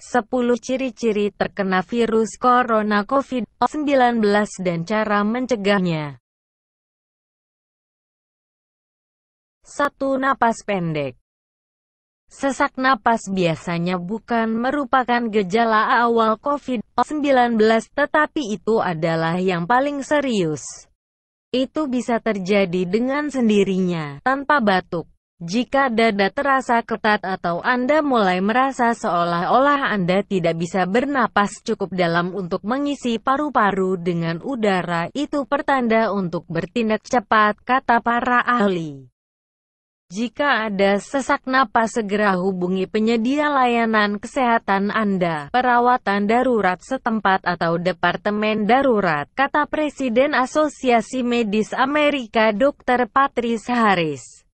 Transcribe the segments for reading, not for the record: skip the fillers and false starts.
10 ciri-ciri terkena virus corona COVID-19 dan cara mencegahnya. 1. Napas pendek. Sesak napas biasanya bukan merupakan gejala awal COVID-19, tetapi itu adalah yang paling serius. Itu bisa terjadi dengan sendirinya, tanpa batuk. Jika dada terasa ketat atau Anda mulai merasa seolah-olah Anda tidak bisa bernapas cukup dalam untuk mengisi paru-paru dengan udara, itu pertanda untuk bertindak cepat, kata para ahli. Jika ada sesak napas, segera hubungi penyedia layanan kesehatan Anda, perawatan darurat setempat atau departemen darurat, kata Presiden Asosiasi Medis Amerika Dr. Patrice Harris.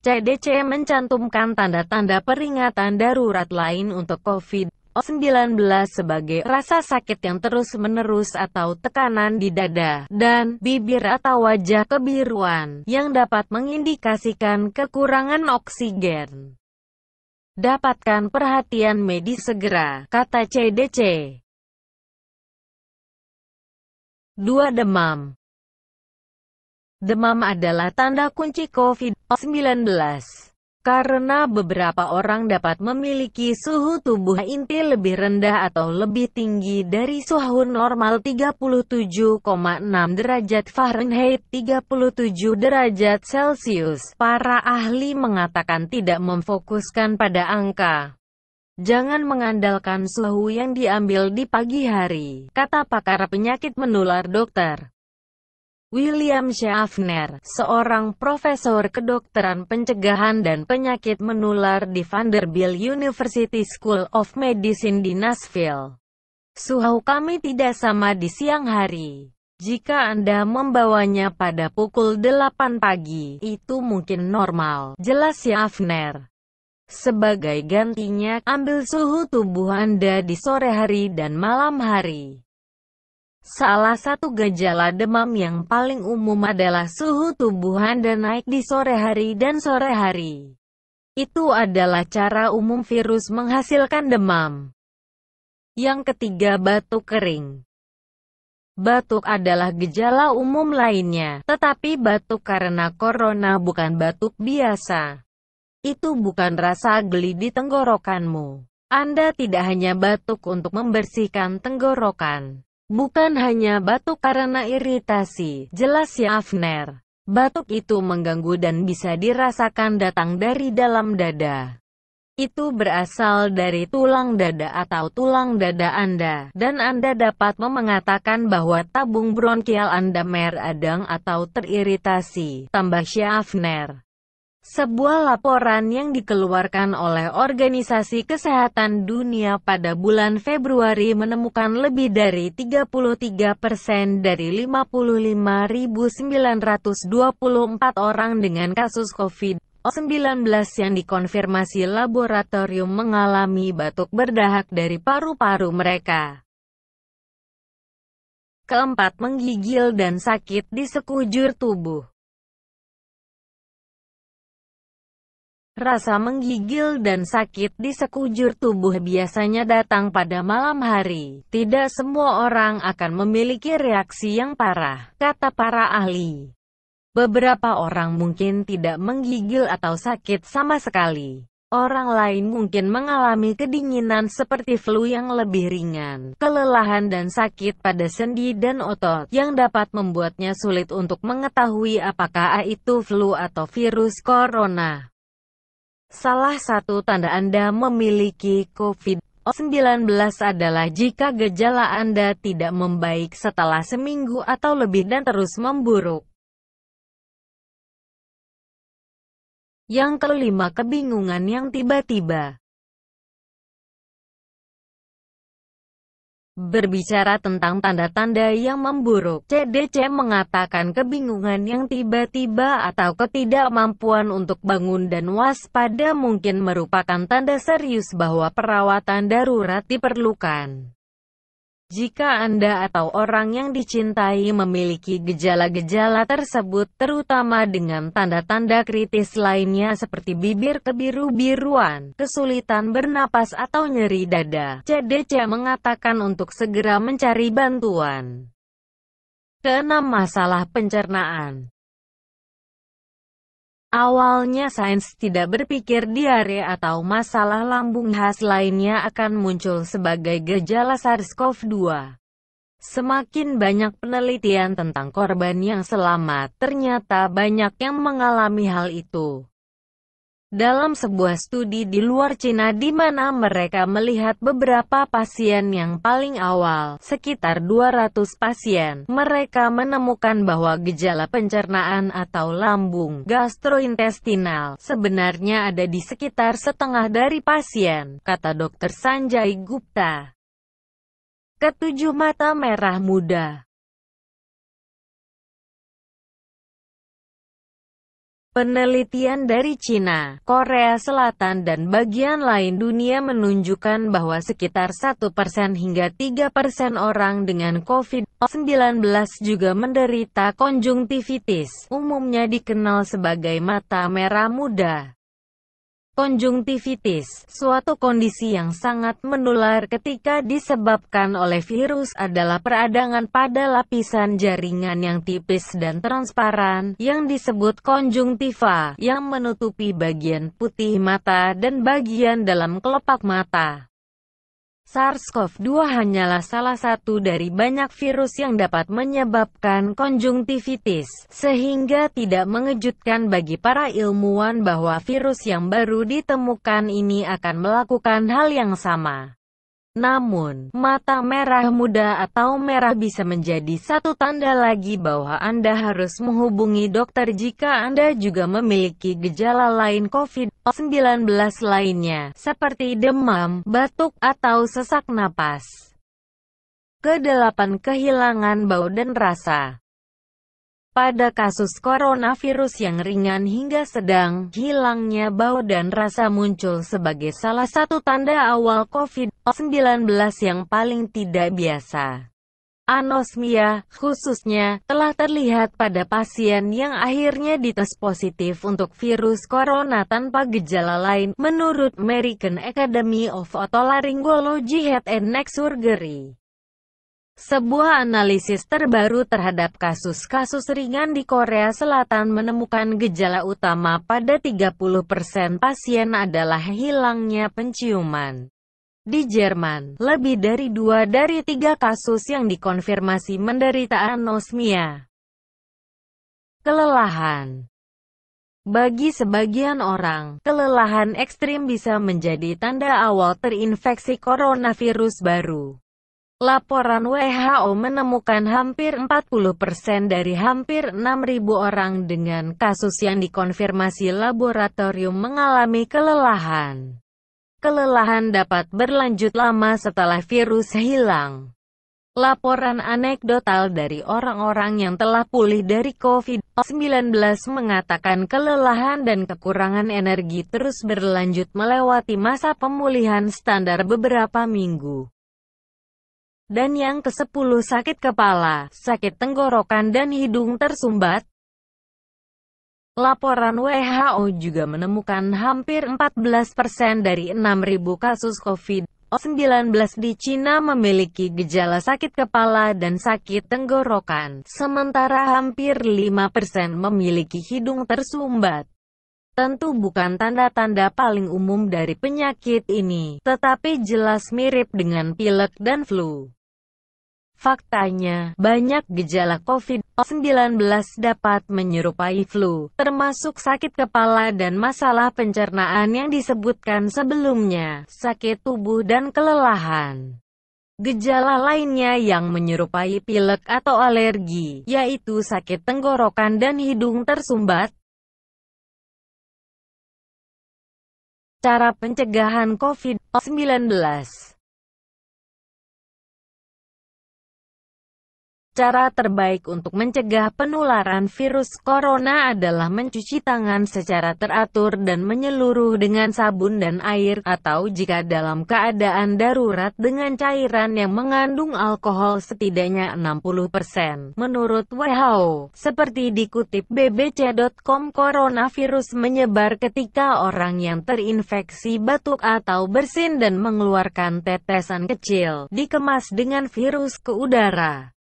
CDC mencantumkan tanda-tanda peringatan darurat lain untuk COVID-19 sebagai rasa sakit yang terus-menerus atau tekanan di dada dan bibir atau wajah kebiruan, yang dapat mengindikasikan kekurangan oksigen. Dapatkan perhatian medis segera, kata CDC. 2. Demam. Demam adalah tanda kunci COVID-19, karena beberapa orang dapat memiliki suhu tubuh inti lebih rendah atau lebih tinggi dari suhu normal 37,6 derajat Fahrenheit 37 derajat Celcius. Para ahli mengatakan tidak memfokuskan pada angka. Jangan mengandalkan suhu yang diambil di pagi hari, kata pakar penyakit menular Dr. William Schaffner, seorang profesor kedokteran pencegahan dan penyakit menular di Vanderbilt University School of Medicine di Nashville. Suhu kami tidak sama di siang hari. Jika Anda membawanya pada pukul 8 pagi, itu mungkin normal, jelas Schaffner. Sebagai gantinya, ambil suhu tubuh Anda di sore hari dan malam hari. Salah satu gejala demam yang paling umum adalah suhu tubuh Anda naik di sore hari dan sore hari. Itu adalah cara umum virus menghasilkan demam. Yang ketiga, batuk kering. Batuk adalah gejala umum lainnya, tetapi batuk karena corona bukan batuk biasa. Itu bukan rasa geli di tenggorokanmu. Anda tidak hanya batuk untuk membersihkan tenggorokan. Bukan hanya batuk karena iritasi, jelas Schaffner. Batuk itu mengganggu dan bisa dirasakan datang dari dalam dada. Itu berasal dari tulang dada atau tulang dada Anda, dan Anda dapat mengatakan bahwa tabung bronkial Anda meradang atau teriritasi, tambah Schaffner. Sebuah laporan yang dikeluarkan oleh Organisasi Kesehatan Dunia pada bulan Februari menemukan lebih dari 33% dari 55.924 orang dengan kasus COVID-19 yang dikonfirmasi laboratorium mengalami batuk berdahak dari paru-paru mereka. Keempat, menggigil dan sakit di sekujur tubuh. Rasa menggigil dan sakit di sekujur tubuh biasanya datang pada malam hari. Tidak semua orang akan memiliki reaksi yang parah, kata para ahli. Beberapa orang mungkin tidak menggigil atau sakit sama sekali. Orang lain mungkin mengalami kedinginan seperti flu yang lebih ringan, kelelahan dan sakit pada sendi dan otot, yang dapat membuatnya sulit untuk mengetahui apakah itu flu atau virus corona. Salah satu tanda Anda memiliki COVID-19 adalah jika gejala Anda tidak membaik setelah seminggu atau lebih dan terus memburuk. Yang kelima, kebingungan yang tiba-tiba. Berbicara tentang tanda-tanda yang memburuk, CDC mengatakan kebingungan yang tiba-tiba atau ketidakmampuan untuk bangun dan waspada mungkin merupakan tanda serius bahwa perawatan darurat diperlukan. Jika Anda atau orang yang dicintai memiliki gejala-gejala tersebut, terutama dengan tanda-tanda kritis lainnya seperti bibir kebiru-biruan, kesulitan bernapas atau nyeri dada, CDC mengatakan untuk segera mencari bantuan. Keenam, masalah pencernaan. Awalnya sains tidak berpikir diare atau masalah lambung khas lainnya akan muncul sebagai gejala SARS-CoV-2. Semakin banyak penelitian tentang korban yang selamat, ternyata banyak yang mengalami hal itu. Dalam sebuah studi di luar Cina di mana mereka melihat beberapa pasien yang paling awal, sekitar 200 pasien, mereka menemukan bahwa gejala pencernaan atau lambung gastrointestinal sebenarnya ada di sekitar setengah dari pasien, kata Dr. Sanjay Gupta. Ketujuh, mata merah muda. Penelitian dari Cina, Korea Selatan dan bagian lain dunia menunjukkan bahwa sekitar 1% hingga 3% orang dengan COVID-19 juga menderita konjungtivitis, umumnya dikenal sebagai mata merah muda. Konjungtivitis, suatu kondisi yang sangat menular ketika disebabkan oleh virus, adalah peradangan pada lapisan jaringan yang tipis dan transparan, yang disebut konjungtiva, yang menutupi bagian putih mata dan bagian dalam kelopak mata. SARS-CoV-2 hanyalah salah satu dari banyak virus yang dapat menyebabkan konjungtivitis, sehingga tidak mengejutkan bagi para ilmuwan bahwa virus yang baru ditemukan ini akan melakukan hal yang sama. Namun, mata merah muda atau merah bisa menjadi satu tanda lagi bahwa Anda harus menghubungi dokter jika Anda juga memiliki gejala lain COVID-19 lainnya, seperti demam, batuk, atau sesak napas. Kedelapan, kehilangan bau dan rasa. Pada kasus coronavirus yang ringan hingga sedang, hilangnya bau dan rasa muncul sebagai salah satu tanda awal COVID-19 yang paling tidak biasa. Anosmia, khususnya, telah terlihat pada pasien yang akhirnya dites positif untuk virus corona tanpa gejala lain, menurut American Academy of Otolaryngology Head and Neck Surgery. Sebuah analisis terbaru terhadap kasus-kasus ringan di Korea Selatan menemukan gejala utama pada 30% pasien adalah hilangnya penciuman. Di Jerman, lebih dari 2 dari 3 kasus yang dikonfirmasi menderita anosmia. Kelelahan. Bagi sebagian orang, kelelahan ekstrim bisa menjadi tanda awal terinfeksi coronavirus baru. Laporan WHO menemukan hampir 40% dari hampir 6.000 orang dengan kasus yang dikonfirmasi laboratorium mengalami kelelahan. Kelelahan dapat berlanjut lama setelah virus hilang. Laporan anekdotal dari orang-orang yang telah pulih dari COVID-19 mengatakan kelelahan dan kekurangan energi terus berlanjut melewati masa pemulihan standar beberapa minggu. Dan yang ke-10, sakit kepala, sakit tenggorokan dan hidung tersumbat. Laporan WHO juga menemukan hampir 14% dari 6.000 kasus COVID-19 di Cina memiliki gejala sakit kepala dan sakit tenggorokan, sementara hampir 5% memiliki hidung tersumbat. Tentu bukan tanda-tanda paling umum dari penyakit ini, tetapi jelas mirip dengan pilek dan flu. Faktanya, banyak gejala COVID-19 dapat menyerupai flu, termasuk sakit kepala dan masalah pencernaan yang disebutkan sebelumnya, sakit tubuh dan kelelahan. Gejala lainnya yang menyerupai pilek atau alergi, yaitu sakit tenggorokan dan hidung tersumbat. Cara pencegahan COVID-19. Cara terbaik untuk mencegah penularan virus corona adalah mencuci tangan secara teratur dan menyeluruh dengan sabun dan air, atau jika dalam keadaan darurat dengan cairan yang mengandung alkohol setidaknya 60%. Menurut WHO, seperti dikutip bbc.com, coronavirus menyebar ketika orang yang terinfeksi batuk atau bersin dan mengeluarkan tetesan kecil, dikemas dengan virus ke udara.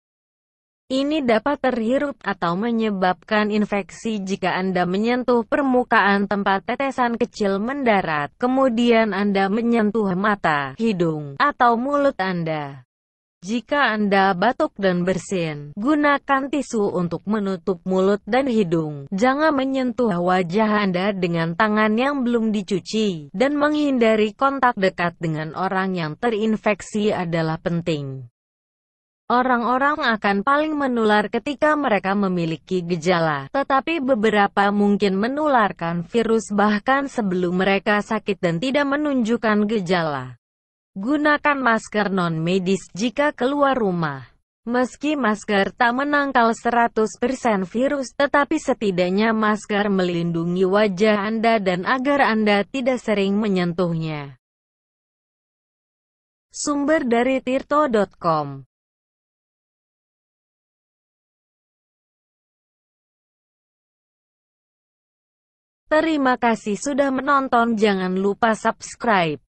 Ini dapat terhirup atau menyebabkan infeksi jika Anda menyentuh permukaan tempat tetesan kecil mendarat, kemudian Anda menyentuh mata, hidung, atau mulut Anda. Jika Anda batuk dan bersin, gunakan tisu untuk menutup mulut dan hidung. Jangan menyentuh wajah Anda dengan tangan yang belum dicuci, dan menghindari kontak dekat dengan orang yang terinfeksi adalah penting. Orang-orang akan paling menular ketika mereka memiliki gejala, tetapi beberapa mungkin menularkan virus bahkan sebelum mereka sakit dan tidak menunjukkan gejala. Gunakan masker non-medis jika keluar rumah. Meski masker tak menangkal 100% virus, tetapi setidaknya masker melindungi wajah Anda dan agar Anda tidak sering menyentuhnya. Sumber dari tirto.com. Terima kasih sudah menonton, jangan lupa subscribe.